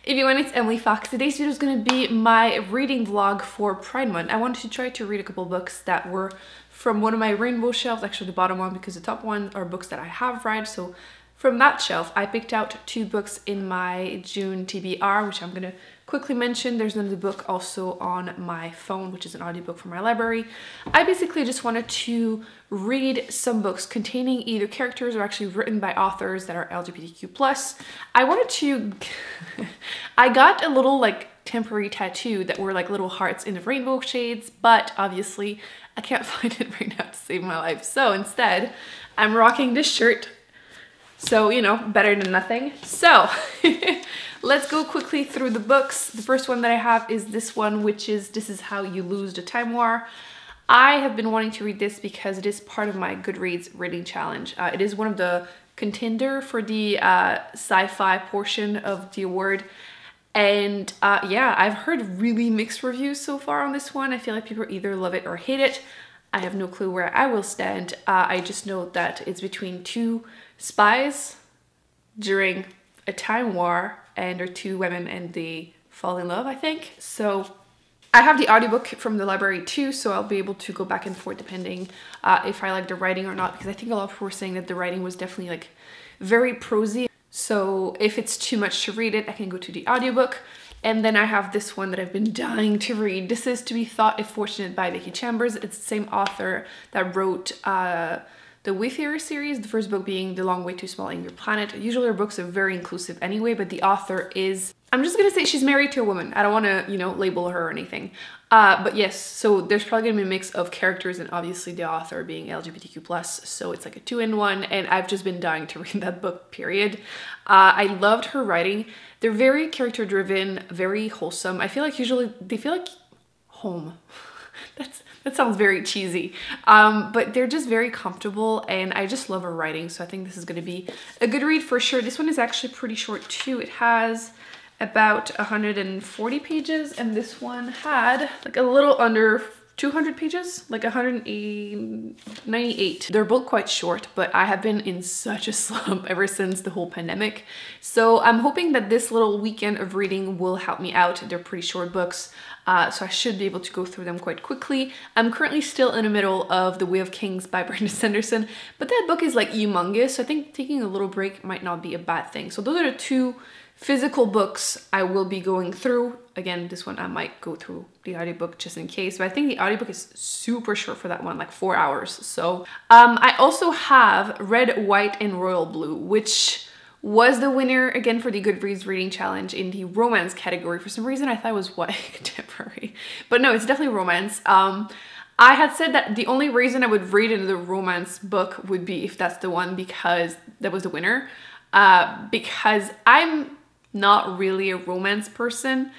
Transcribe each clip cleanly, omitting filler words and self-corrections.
Everyone, it's Emily Fox. Today's video is going to be my reading vlog for Pride Month. I wanted to try to read a couple books that were from one of my rainbow shelves, actually the bottom one because the top one are books that I have read. So from that shelf, I picked out two books in my June TBR, which I'm going to quickly mention. There's another book also on my phone, which is an audiobook from my library. I basically just wanted to read some books containing either characters or actually written by authors that are LGBTQ+. I wanted to... I got a little like temporary tattoo that were like little hearts in the rainbow shades, but obviously I can't find it right now to save my life. So instead, I'm rocking this shirt. So, you know, better than nothing. So, let's go quickly through the books. The first one that I have is this one, which is This Is How You Lose the Time War. I have been wanting to read this because it is part of my Goodreads reading challenge. It is one of the contender for the sci-fi portion of the award. And yeah, I've heard really mixed reviews so far on this one. I feel like people either love it or hate it. I have no clue where I will stand. I just know that it's between two spies during a time war and they're two women and they fall in love, I think. So I have the audiobook from the library too, so I'll be able to go back and forth depending if I like the writing or not, because I think a lot of people were saying that the writing was definitely like very prosy. So if it's too much to read it, I can go to the audiobook. And then I have this one that I've been dying to read. This is To Be Thought If Fortunate by Becky Chambers. It's the same author that wrote the Wayfarer series, the first book being The Long Way to a Small Angry Planet. Usually her books are very inclusive anyway, but the author is, I'm just gonna say she's married to a woman. I don't wanna, you know, label her or anything. But yes, so there's probably gonna be a mix of characters and obviously the author being LGBTQ+, so it's like a two-in-one, and I've just been dying to read that book, period. I loved her writing. They're very character-driven, very wholesome. I feel like usually they feel like home. That sounds very cheesy, but they're just very comfortable and I just love her writing, so I think this is going to be a good read for sure. This one is actually pretty short too. It has about 140 pages and this one had like a little under 200 pages, like 198. They're both quite short, but I have been in such a slump ever since the whole pandemic. So I'm hoping that this little weekend of reading will help me out. They're pretty short books, so I should be able to go through them quite quickly. I'm currently still in the middle of The Way of Kings by Brandon Sanderson, but that book is like humongous, so I think taking a little break might not be a bad thing. So those are the two physical books I will be going through. Again, this one I might go through the audiobook just in case, but I think the audiobook is super short for that one, like 4 hours. So I also have Red, White, and Royal Blue, which was the winner again for the Goodreads reading challenge in the romance category. For some reason I thought it was YA contemporary, but no, it's definitely romance. I had said that the only reason I would read another romance book would be if that's the one, because that was the winner, because I'm not really a romance person,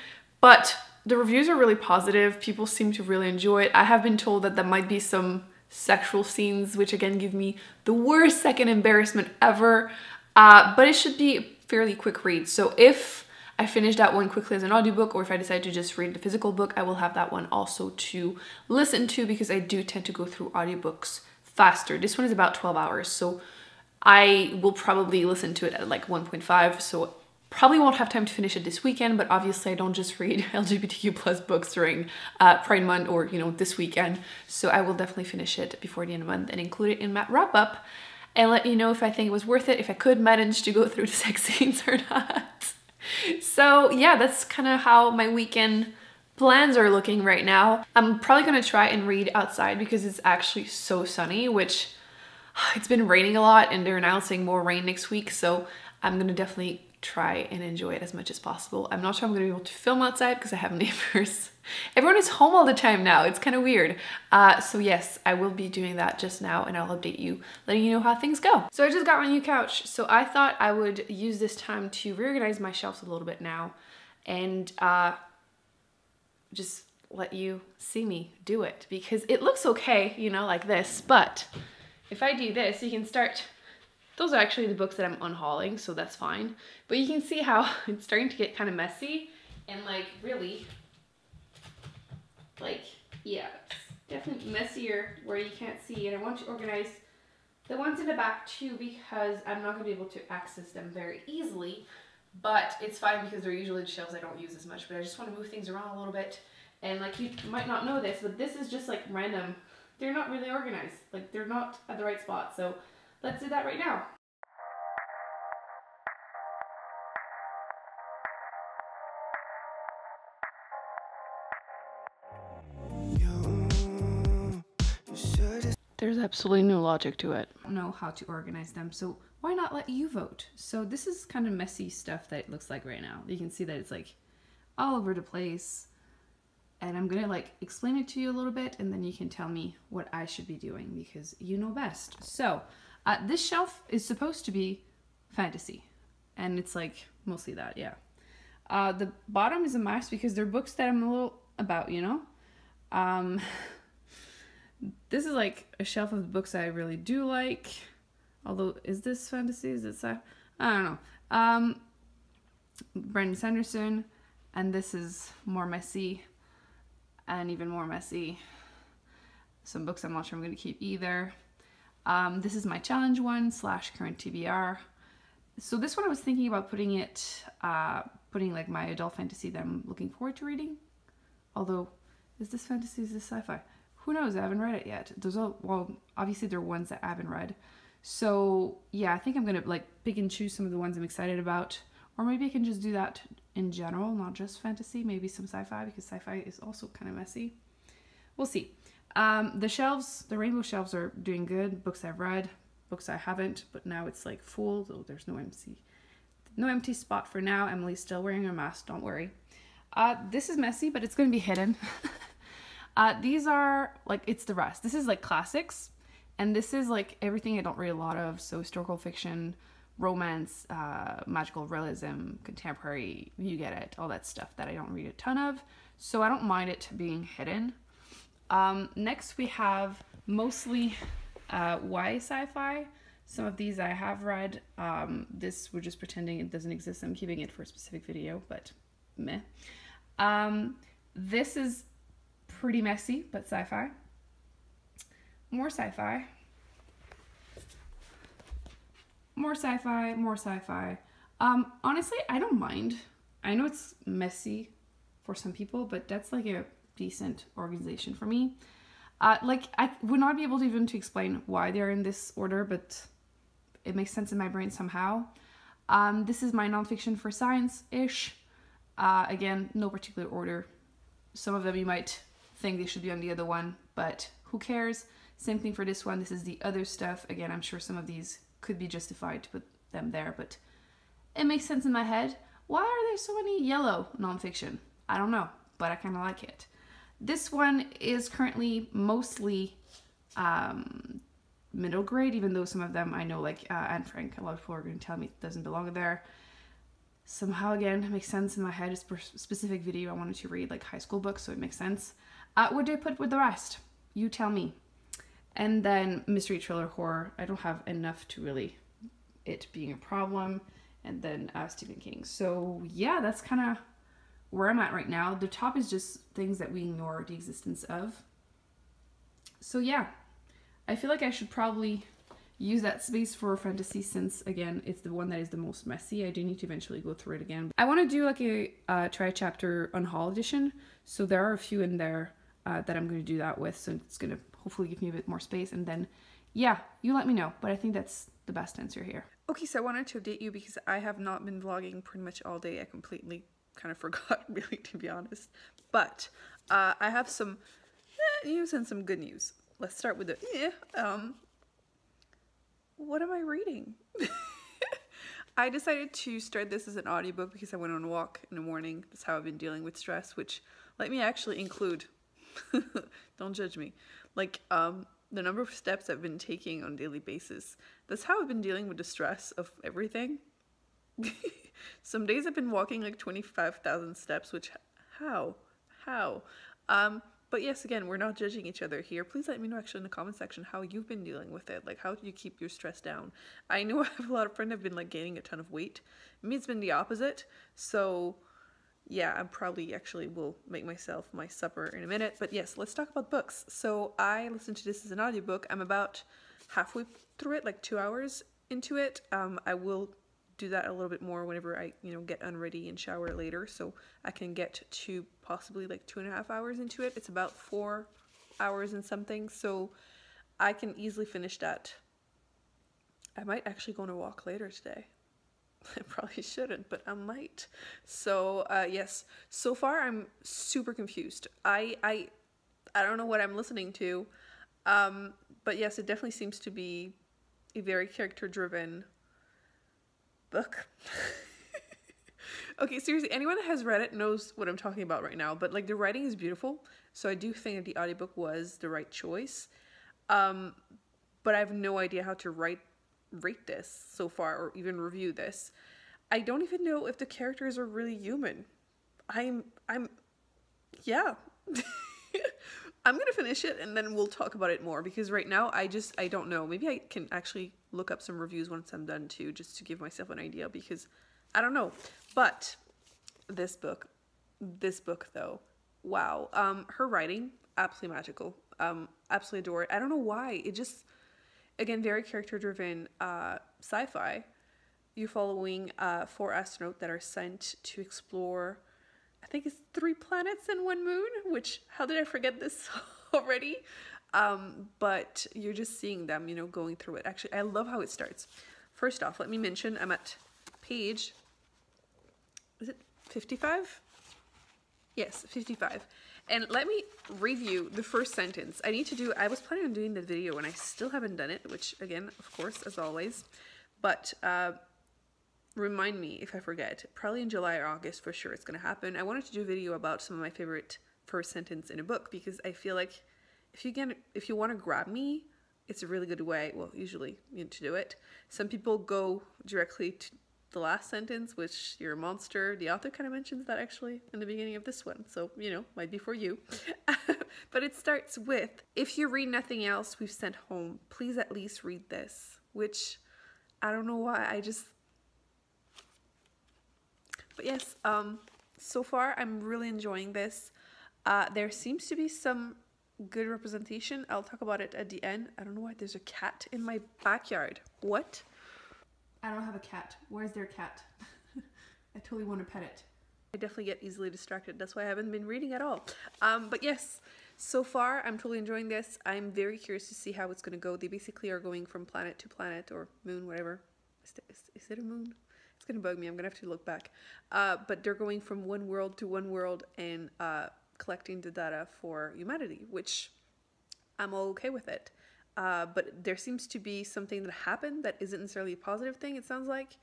but the reviews are really positive. People seem to really enjoy it. I have been told that there might be some sexual scenes, which again give me the worst second embarrassment ever, but it should be a fairly quick read. So if I finish that one quickly as an audiobook, or if I decide to just read the physical book, I will have that one also to listen to, because I do tend to go through audiobooks faster. This one is about 12 hours, so I will probably listen to it at like 1.5, so probably won't have time to finish it this weekend, but obviously I don't just read LGBTQ+ books during Pride Month or, you know, this weekend. So I will definitely finish it before the end of the month and include it in my wrap up and let you know if I think it was worth it, if I could manage to go through the sex scenes or not. So yeah, that's kind of how my weekend plans are looking right now. I'm probably gonna try and read outside because it's actually so sunny, which it's been raining a lot and they're announcing more rain next week. So I'm gonna definitely try and enjoy it as much as possible. I'm not sure I'm gonna be able to film outside because I have neighbors. Everyone is home all the time now. It's kind of weird. So yes, I will be doing that just now and I'll update you, letting you know how things go. So I just got my new couch. So I thought I would use this time to reorganize my shelves a little bit now and just let you see me do it, because it looks okay, you know, like this. But if I do this, you can start. Those are actually the books that I'm unhauling, so that's fine. But you can see how it's starting to get kind of messy and like really, like, yeah, it's definitely messier where you can't see. And I want to organize the ones in the back too, because I'm not gonna be able to access them very easily but it's fine because they're usually the shelves I don't use as much, but I just want to move things around a little bit. And like, you might not know this, but this is just like random. They're not really organized. Like, they're not at the right spot. So let's do that right now. There's absolutely no logic to it. I don't know how to organize them, so why not let you vote? So this is kind of messy stuff that it looks like right now. You can see that it's like all over the place. And I'm gonna like explain it to you a little bit, and then you can tell me what I should be doing because you know best. So this shelf is supposed to be fantasy, and it's like mostly that, yeah. The bottom is a mess because they're books that I'm a little about, you know. This is like a shelf of the books I really do like. Although, is this fantasy? Is it sci-fi? I don't know. Brandon Sanderson, and this is more messy, and even more messy. Some books I'm not sure I'm going to keep either. This is my challenge one / current TBR. So this one I was thinking about putting like my adult fantasy that I'm looking forward to reading. Although, is this fantasy? Is this sci-fi? Who knows? I haven't read it yet. Those are, well, obviously there are ones that I haven't read. So yeah, I think I'm gonna like pick and choose some of the ones I'm excited about. Or maybe I can just do that in general, not just fantasy, maybe some sci-fi, because sci-fi is also kind of messy. We'll see. The shelves, the rainbow shelves are doing good. Books I've read, books I haven't, but now it's like full, so there's no empty spot for now. Emily's still wearing her mask, don't worry. This is messy, but it's gonna be hidden. These are like, it's the rest. This is like classics, and this is like everything I don't read a lot of. So historical fiction, romance, magical realism, contemporary, you get it, all that stuff that I don't read a ton of. So I don't mind it being hidden. Next we have mostly YA sci-fi. Some of these I have read. This we're just pretending it doesn't exist. I'm keeping it for a specific video, but meh. This is pretty messy, but sci-fi. More sci-fi. More sci-fi, more sci-fi. Honestly, I don't mind. I know it's messy for some people, but that's like a decent organization for me. Like, I would not be able to even to explain why they're in this order, but it makes sense in my brain somehow. This is my nonfiction for science-ish. Again, no particular order. Some of them you might think they should be on the other one, but who cares? Same thing for this one. This is the other stuff. Again, I'm sure some of these could be justified to put them there, but it makes sense in my head. Why are there so many yellow nonfiction? I don't know, but I kind of like it. This one is currently mostly middle grade, even though some of them I know, like Anne Frank, a lot of people are going to tell me it doesn't belong there. Somehow, again, it makes sense in my head. It's a specific video I wanted to read, like high school books, so it makes sense. What do I put with the rest? You tell me. And then mystery, thriller, horror. I don't have enough to really it being a problem. And then Stephen King. So yeah, that's kind of where I'm at right now. The top is just things that we ignore the existence of. So yeah, I feel like I should probably use that space for fantasy since, again, it's the one that is the most messy. I do need to eventually go through it again. I want to do like a tri-chapter unhaul edition. So there are a few in there that I'm going to do that with. So it's going to hopefully give me a bit more space. And then, yeah, you let me know. But I think that's the best answer here. Okay, so I wanted to update you because I have not been vlogging pretty much all day. I completely kind of forgot, really, to be honest. But I have some news and some good news. Let's start with the what am I reading? I decided to start this as an audiobook because I went on a walk in the morning. That's how I've been dealing with stress, which let me actually include, don't judge me, like the number of steps I've been taking on a daily basis. That's how I've been dealing with the stress of everything. Some days I've been walking like 25,000 steps, which how? But yes, again, we're not judging each other here. Please let me know actually in the comment section how you've been dealing with it. Like, how do you keep your stress down? I know I have a lot of friends who have been like gaining a ton of weight. Me, it's been the opposite. So yeah, I probably actually will make myself my supper in a minute. But yes, let's talk about books. So I listened to this as an audiobook. I'm about halfway through it, like 2 hours into it. I will do that a little bit more whenever I, you know, get unready and shower later, so I can get to possibly like 2.5 hours into it. It's about 4 hours and something, so I can easily finish that. I might actually go on a walk later today. I probably shouldn't, but I might. So yes, so far I'm super confused. I don't know what I'm listening to, but yes, it definitely seems to be a very character-driven book. Okay, seriously, anyone that has read it knows what I'm talking about right now, but like the writing is beautiful, so I do think that the audiobook was the right choice. But I have no idea how to rate this so far, or even review this. I don't even know if the characters are really human. Yeah. I'm gonna finish it and then we'll talk about it more, because right now I don't know. Maybe I can actually look up some reviews once I'm done too, just to give myself an idea, because I don't know. But this book though, wow. Her writing, absolutely magical. Absolutely adore it. I don't know why. It just, again, very character driven sci-fi. You're following 4 astronauts that are sent to explore, I think it's 3 planets and 1 moon, which, how did I forget this already? But you're just seeing them, you know, going through it. Actually, I love how it starts. First off, let me mention I'm at page, is it 55? Yes, 55. And let me review the first sentence. I was planning on doing the video and I still haven't done it, which again, of course, as always, but remind me if I forget. Probably in July or August for sure it's going to happen. I wanted to do a video about some of my favorite first sentence in a book, because I feel like if you want to grab me, it's a really good way, well, usually, you know, to do it. Some people go directly to the last sentence, which you're a monster. The author kind of mentions that actually in the beginning of this one, so, you know, might be for you. But it starts with, if you read nothing else we've sent home, please at least read this, which I don't know why, but yes, so far I'm really enjoying this. There seems to be some good representation. I'll talk about it at the end. I don't know why there's a cat in my backyard. What? I don't have a cat. Where's their cat? I totally want to pet it. I definitely get easily distracted. That's why I haven't been reading at all. But yes, so far I'm totally enjoying this. I'm very curious to see how it's going to go. They basically are going from planet to planet, or moon, whatever. Is it a moon? It's gonna bug me. I'm gonna have to look back. But they're going from one world to one world and collecting the data for humanity, which I'm all okay with it. But there seems to be something that happened that isn't necessarily a positive thing, it sounds like.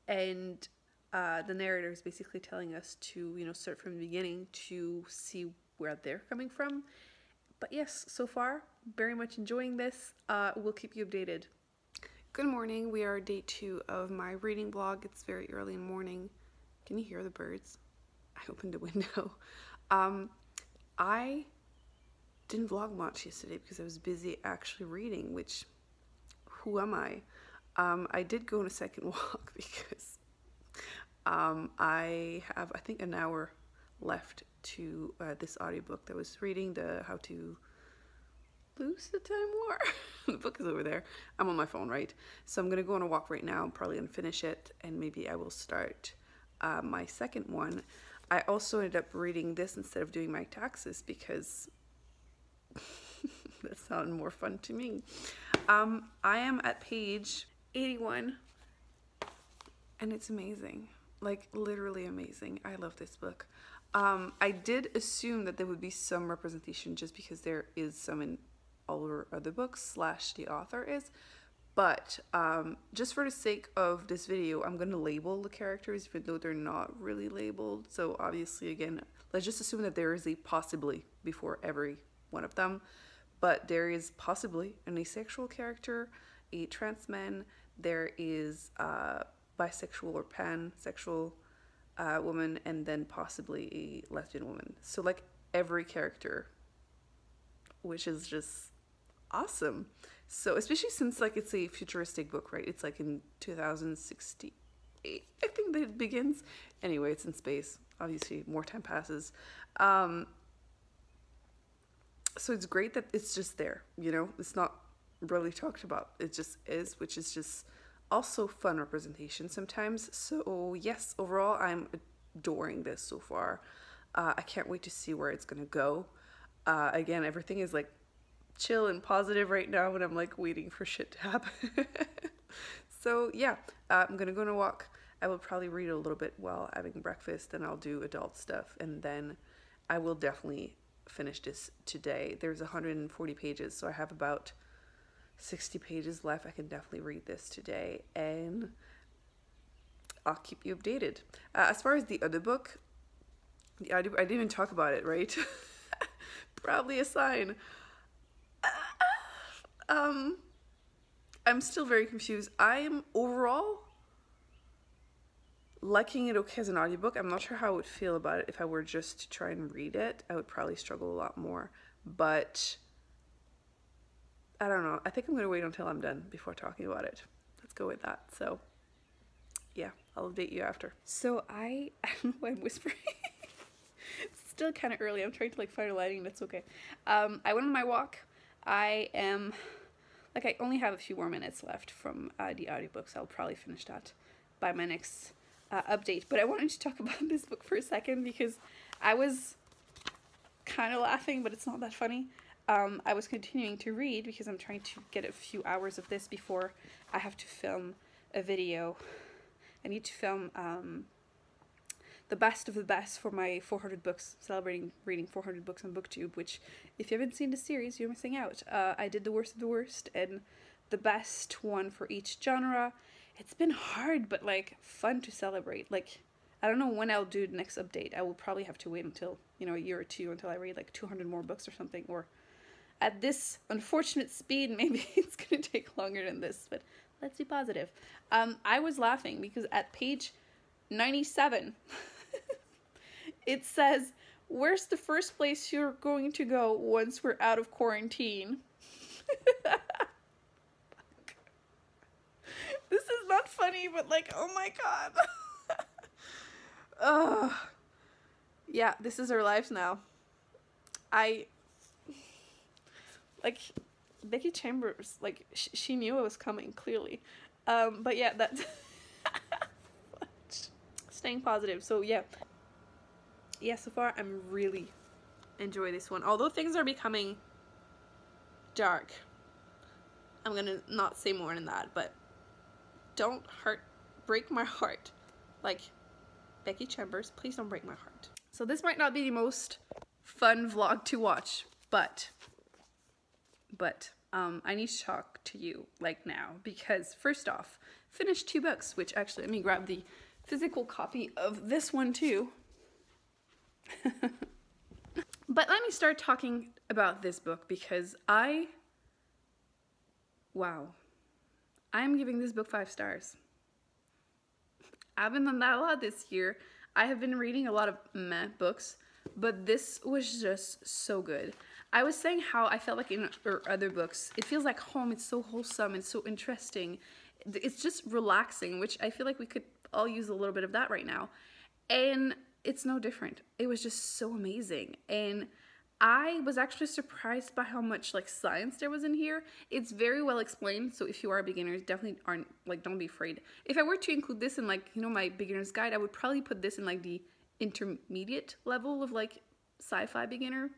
And the narrator is basically telling us to, you know, start from the beginning to see where they're coming from. But yes, so far, very much enjoying this. We'll keep you updated. Good morning. We are day 2 of my reading vlog. It's very early in the morning. Can you hear the birds? I opened the window. I didn't vlog much yesterday because I was busy actually reading, which, who am I? I did go on a second walk because I have, I think, an hour left to this audiobook that I was reading, the How to Lose the Time War. The book is over there. I'm on my phone, right? So I'm gonna go on a walk right now. I'm probably gonna finish it, and maybe I will start my second one. I also ended up reading this instead of doing my taxes because that sounded more fun to me. I am at page 81 and it's amazing, like literally amazing. I love this book. I did assume that there would be some representation just because there is some in all her other books / the author is, but just for the sake of this video, I'm going to label the characters even though they're not really labeled. So obviously, again, let's just assume that there is a possibly before every one of them, but there is possibly an asexual character, a trans man, there is a bisexual or pansexual woman, and then possibly a lesbian woman. So like every character, which is just awesome. So especially since like it's a futuristic book, right? It's like in 2068, I think that it begins. Anyway, it's in space. Obviously, more time passes. So it's great that it's just there, you know? It's not really talked about. It just is, which is just also fun representation sometimes. So yes, overall I'm adoring this so far. I can't wait to see where it's gonna go. Again, everything is like chill and positive right now, and I'm like waiting for shit to happen. So yeah, I'm gonna go on a walk. I will probably read a little bit while having breakfast, and I'll do adult stuff, and then I will definitely finish this today. There's 140 pages, so I have about 60 pages left. I can definitely read this today, and I'll keep you updated. As far as the other book, I didn't even talk about it, right? Probably a sign. I'm still very confused. I am overall liking it okay as an audiobook. I'm not sure how I would feel about it if I were just to try and read it. I would probably struggle a lot more. But I don't know. I think I'm going to wait until I'm done before talking about it. Let's go with that. So yeah, I'll update you after. So I don't know why I'm whispering. It's still kind of early. I'm trying to like find a lighting. That's okay. I went on my walk. I only have a few more minutes left from the audiobooks. I'll probably finish that by my next update. But I wanted to talk about this book for a second because I was kind of laughing, but it's not that funny. I was continuing to read because I'm trying to get a few hours of this before I have to film a video. I need to film the best of the best for my 400 books, celebrating reading 400 books on BookTube, which if you haven't seen the series, you're missing out. I did the worst of the worst and the best one for each genre. It's been hard, but like fun to celebrate. Like, I don't know when I'll do the next update. I will probably have to wait until, you know, a year or two until I read like 200 more books or something, or at this unfortunate speed, maybe it's gonna take longer than this, but let's be positive. I was laughing because at page 97, it says, "Where's the first place you're going to go once we're out of quarantine?" This is not funny, but like, oh my god. Yeah, this is our lives now. Like, Becky Chambers, like, she knew it was coming, clearly. But yeah, that's staying positive. So yeah, so far I'm really enjoying this one. Although things are becoming dark, I'm gonna not say more than that, but don't break my heart. Like, Becky Chambers, please don't break my heart. So this might not be the most fun vlog to watch, but I need to talk to you like now, because first off, finished 2 books, which actually, let me grab the physical copy of this one too. But let me start talking about this book because wow, I'm giving this book 5 stars. I haven't done that a lot this year. I have been reading a lot of meh books, but this was just so good. I was saying how I felt like in other books, it feels like home. It's so wholesome and so interesting. It's just relaxing, which I feel like we could all use a little bit of that right now. And it's no different. It was just so amazing. And I was actually surprised by how much like science there was in here. It's very well explained, so if you are a beginner, definitely aren't, like, don't be afraid. If I were to include this in, like, you know, my beginner's guide, I would probably put this in like the intermediate level of like sci-fi beginner.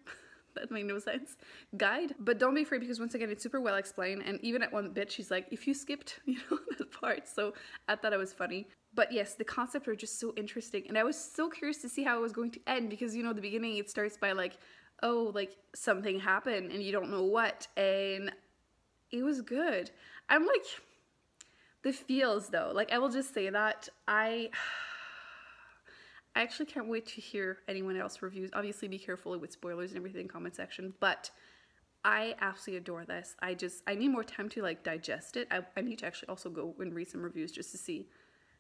That made no sense. Guide. But don't be afraid, because once again, it's super well explained, and even at one bit she's like, if you skipped, you know, that part. So I thought it was funny. But yes, the concepts are just so interesting, and I was so curious to see how it was going to end, because, you know, the beginning, it starts by like, oh, like something happened and you don't know what, and it was good. I'm like, the feels though, like, I will just say that I actually can't wait to hear anyone else reviews. Obviously be careful with spoilers and everything in the comment section, but I absolutely adore this. I need more time to like digest it. I need to actually also go and read some reviews just to see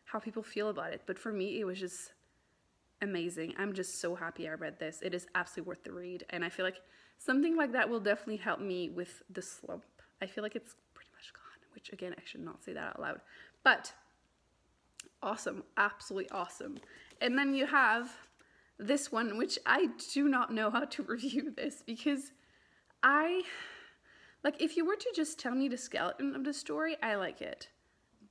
how people feel about it. But for me, it was just amazing. I'm just so happy I read this. It is absolutely worth the read, and I feel like something like that will definitely help me with the slump. I feel like it's pretty much gone, which again, I should not say that out loud, but awesome, absolutely awesome. And then you have this one, which I do not know how to review this, because like, if you were to just tell me the skeleton of the story, I like it,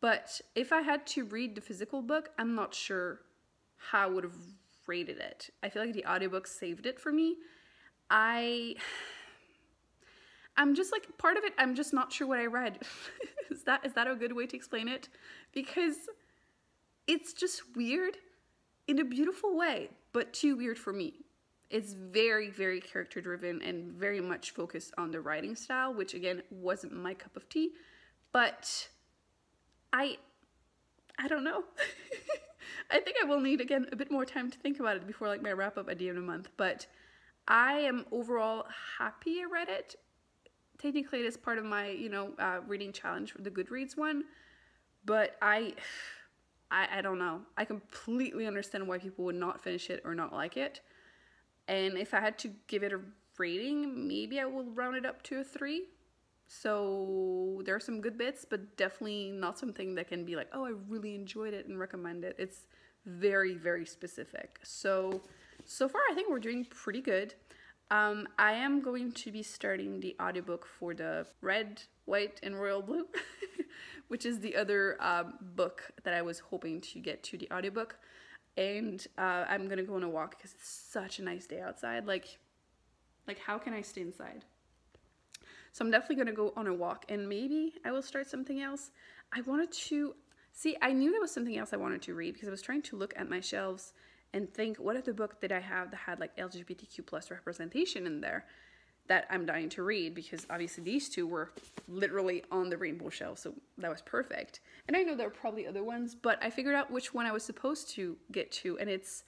But if I had to read the physical book, I'm not sure how I would have rated it. I feel like the audiobook saved it for me. I'm just like, part of it, I'm just not sure what I read. Is that a good way to explain it? Because it's just weird in a beautiful way, but too weird for me. It's very, very character driven and very much focused on the writing style, which again, wasn't my cup of tea, but I don't know. I think I will need, again, a bit more time to think about it before like my wrap up at the end of the month, but I am overall happy I read it. Technically it is part of my, reading challenge for the Goodreads one, but I don't know. I completely understand why people would not finish it or not like it. And if I had to give it a rating, maybe I will round it up to a 3. So there are some good bits, but definitely not something that can be like, oh, I really enjoyed it and recommend it. It's very, very specific. So far I think we're doing pretty good. I am going to be starting the audiobook for the Red, White, and Royal Blue, which is the other book that I was hoping to get to the audiobook. And I'm gonna go on a walk because it's such a nice day outside. Like how can I stay inside? So I'm definitely gonna go on a walk, and maybe I will start something else. I wanted to see, I knew there was something else I wanted to read because I was trying to look at my shelves and think, what other book did I have that had like LGBTQ plus representation in there that I'm dying to read, because obviously these two were literally on the rainbow shelf, so that was perfect. And I know there are probably other ones, but I figured out which one I was supposed to get to, and it's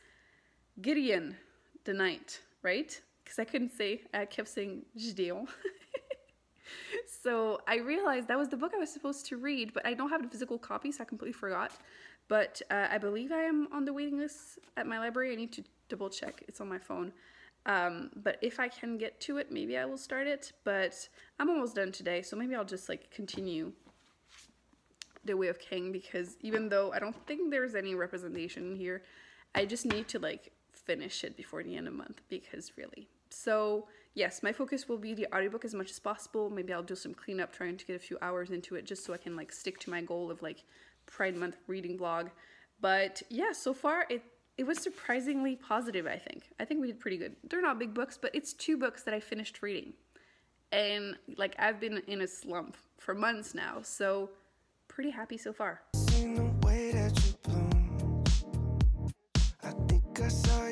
Gideon the Knight, right? Because I couldn't say, I kept saying Gideon. So I realized that was the book I was supposed to read, but I don't have the physical copy, so I completely forgot. But I believe I am on the waiting list at my library. I need to double check. It's on my phone. But if I can get to it, maybe I will start it. But I'm almost done today, so maybe I'll just like continue The Way of King, because even though I don't think there's any representation here, I just need to like finish it before the end of the month, because really. So yes, my focus will be the audiobook as much as possible. Maybe I'll do some cleanup, trying to get a few hours into it just so I can like stick to my goal of like Pride Month reading vlog. But yeah, so far it was surprisingly positive, I think. I think we did pretty good. They're not big books, but it's 2 books that I finished reading. And like I've been in a slump for months now, so pretty happy so far. Seen the way that you bloom. I think I saw